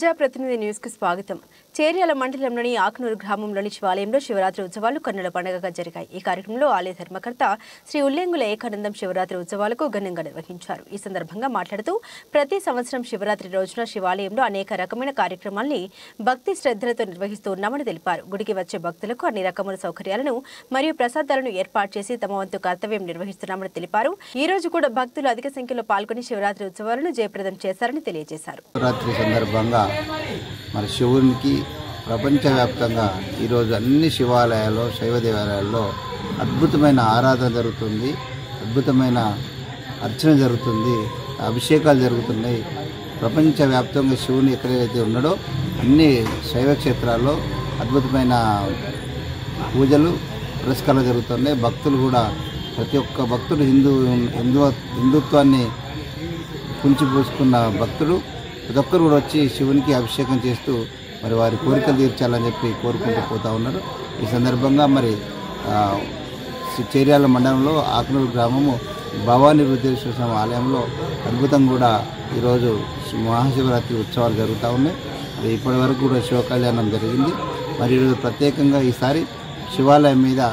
ప్రజాప్రతినిధి న్యూస్ కు స్వాగతం. చేర్యాల మండలంలోని ఆకునూరు గ్రామంలోని శివాలయంలో శివరాత్రి ఉత్సవాలు కన్నుల పండుగగా జరిగాయి. ఈ కార్యక్రమంలో ఆలయ ధర్మకర్త శ్రీ ఉల్లెంగుల ఏకానందం శివరాత్రి ఉత్సవాలకు ఘనంగా నిర్వహించారు. ఈ సందర్భంగా మాట్లాడుతూ ప్రతి సంవత్సరం శివరాత్రి రోజున శివాలయంలో అనేక రకమైన కార్యక్రమాల్ని భక్తి శ్రద్ధలతో నిర్వహిస్తూ ఉన్నామని తెలిపారు. గుడికి వచ్చే భక్తులకు అన్ని రకముల సౌకర్యాలను మరియు ప్రసాదాలను ఏర్పాటు చేసి తమ వంతు కర్తవ్యం నిర్వహిస్తున్నామని తెలిపారు. ఈ రోజు కూడా భక్తులు అధిక సంఖ్యలో పాల్గొని శివరాత్రి ఉత్సవాలను జయప్రదం చేశారని తెలియజేశారు. మరి శివునికి ప్రపంచవ్యాప్తంగా ఈరోజు అన్ని శివాలయాల్లో శైవ దేవాలయాల్లో అద్భుతమైన ఆరాధన జరుగుతుంది, అద్భుతమైన అర్చన జరుగుతుంది, అభిషేకాలు జరుగుతున్నాయి. ప్రపంచవ్యాప్తంగా శివుని ఎక్కడైతే ఉన్నాడో అన్ని శైవ క్షేత్రాల్లో అద్భుతమైన పూజలు పురస్కారాలు జరుగుతున్నాయి. భక్తులు కూడా ప్రతి ఒక్క భక్తుడు హిందుత్వాన్ని కుంచిపూసుకున్న భక్తులు ప్రతి ఒక్కరు కూడా వచ్చి శివునికి అభిషేకం చేస్తూ మరి వారి కోరికలు తీర్చాలని చెప్పి కోరుకుంటూ పోతూ ఉన్నారు. ఈ సందర్భంగా మరి చేర్యాల మండలంలో ఆకునూరు గ్రామము భవానీ రుద్రేశ్వర స్వామి ఆలయంలో అద్భుతంగా కూడా ఈరోజు మహాశివరాత్రి ఉత్సవాలు జరుగుతూ ఉన్నాయి. మరి ఇప్పటి వరకు కూడా శివ కళ్యాణం జరిగింది. మరి ఈరోజు ప్రత్యేకంగా ఈసారి శివాలయం మీద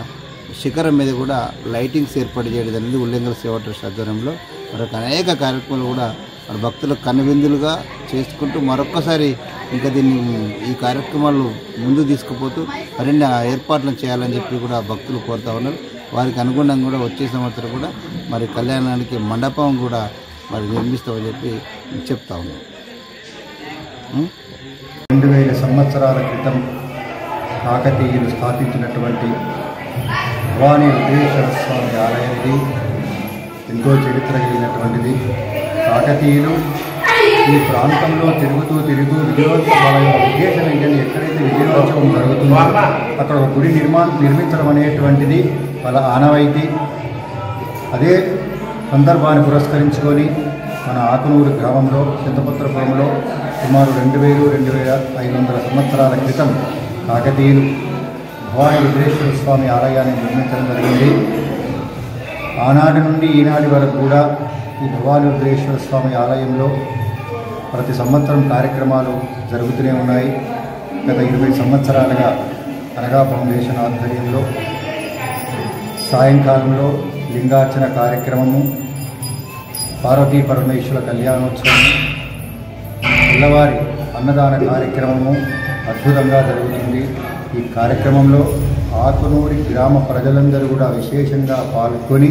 శిఖరం మీద కూడా లైటింగ్స్ ఏర్పాటు చేయడం అనేది ఉల్లెంగుల సేవా ట్రస్ట్ ఆధ్వర్యంలో మరొక అనేక కార్యక్రమాలు కూడా మరి భక్తులకు కనువిందులుగా చేసుకుంటూ మరొక్కసారి ఇంకా ఈ కార్యక్రమాలు ముందు తీసుకుపోతూ మరిన్ని ఏర్పాట్లను చేయాలని చెప్పి కూడా భక్తులు కోరుతూ ఉన్నారు. వారికి అనుగుణంగా కూడా వచ్చే సంవత్సరం కూడా మరి కళ్యాణానికి మండపం కూడా మరి నిర్మిస్తామని చెప్పి చెప్తా ఉన్నాం. 2000 సంవత్సరాల క్రితం కాకతీయులు స్థాపించినటువంటి భవానీ రుద్రేశ్వర స్వామి ఆలయం ఇది ఎంతో చరిత్ర కలిగినటువంటిది. కాకతీయులు ఈ ప్రాంతంలో తిరుగుతూ వాళ్ళ ఉద్దేశం ఏంటంటే ఎక్కడైతే విజయోత్సవం జరుగుతుందో అక్కడ ఒక గుడి నిర్మించడం అనేటువంటిది వాళ్ళ ఆనవాయితీ. అదే సందర్భాన్ని పురస్కరించుకొని మన ఆకునూరు గ్రామంలో చింతపత్రపురంలో సుమారు 2500 సంవత్సరాల క్రితం కాకతీయులు భవానీ రుద్రేశ్వర స్వామి ఆలయాన్ని నిర్మించడం జరిగింది. ఆనాటి నుండి ఈనాటి వరకు కూడా ఈ భవానీ రుద్రేశ్వర స్వామి ఆలయంలో ప్రతి సంవత్సరం కార్యక్రమాలు జరుగుతూనే ఉన్నాయి. గత 20 సంవత్సరాలుగా అనగా ఫౌండేషన్ ఆధ్వర్యంలో సాయంకాలంలో లింగార్చన కార్యక్రమము, పార్వతీ పరమేశ్వర కళ్యాణోత్సవం, పిల్లవారి అన్నదాన కార్యక్రమము అద్భుతంగా జరుగుతుంది. ఈ కార్యక్రమంలో ఆకునూరి గ్రామ ప్రజలందరూ కూడా విశేషంగా పాల్గొని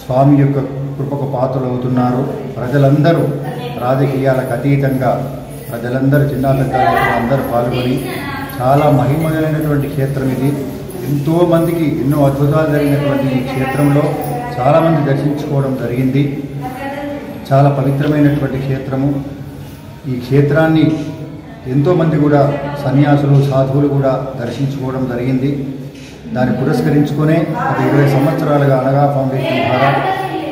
స్వామి యొక్క కృపకు పాత్రలవుతున్నారు. ప్రజలందరూ రాజకీయాలకు అతీతంగా ప్రజలందరూ చిన్న పెద్దలు అందరూ పాల్గొని చాలా మహిమమైనటువంటి క్షేత్రం ఇది. ఎంతోమందికి ఎన్నో అద్భుతాలు జరిగినటువంటి ఈ క్షేత్రంలో చాలామంది దర్శించుకోవడం జరిగింది. చాలా పవిత్రమైనటువంటి క్షేత్రము. ఈ క్షేత్రాన్ని ఎంతోమంది కూడా సన్యాసులు సాధువులు కూడా దర్శించుకోవడం జరిగింది. దాన్ని పురస్కరించుకునే గత 20 సంవత్సరాలుగా అనగా ఫౌండేషన్ ద్వారా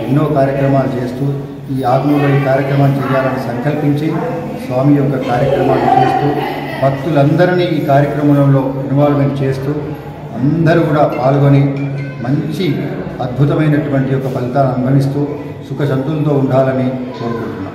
ఎన్నో కార్యక్రమాలు చేస్తూ ఈ ఆకునూరులో ఈ కార్యక్రమాలు చేయాలని సంకల్పించి స్వామి యొక్క కార్యక్రమాలు చేస్తూ భక్తులందరినీ ఈ కార్యక్రమంలో ఇన్వాల్వ్మెంట్ చేస్తూ అందరూ కూడా పాల్గొని మంచి అద్భుతమైనటువంటి యొక్క ఫలితాలను అనుభవిస్తూ సుఖ సంతులతో ఉండాలని కోరుకుంటున్నాం.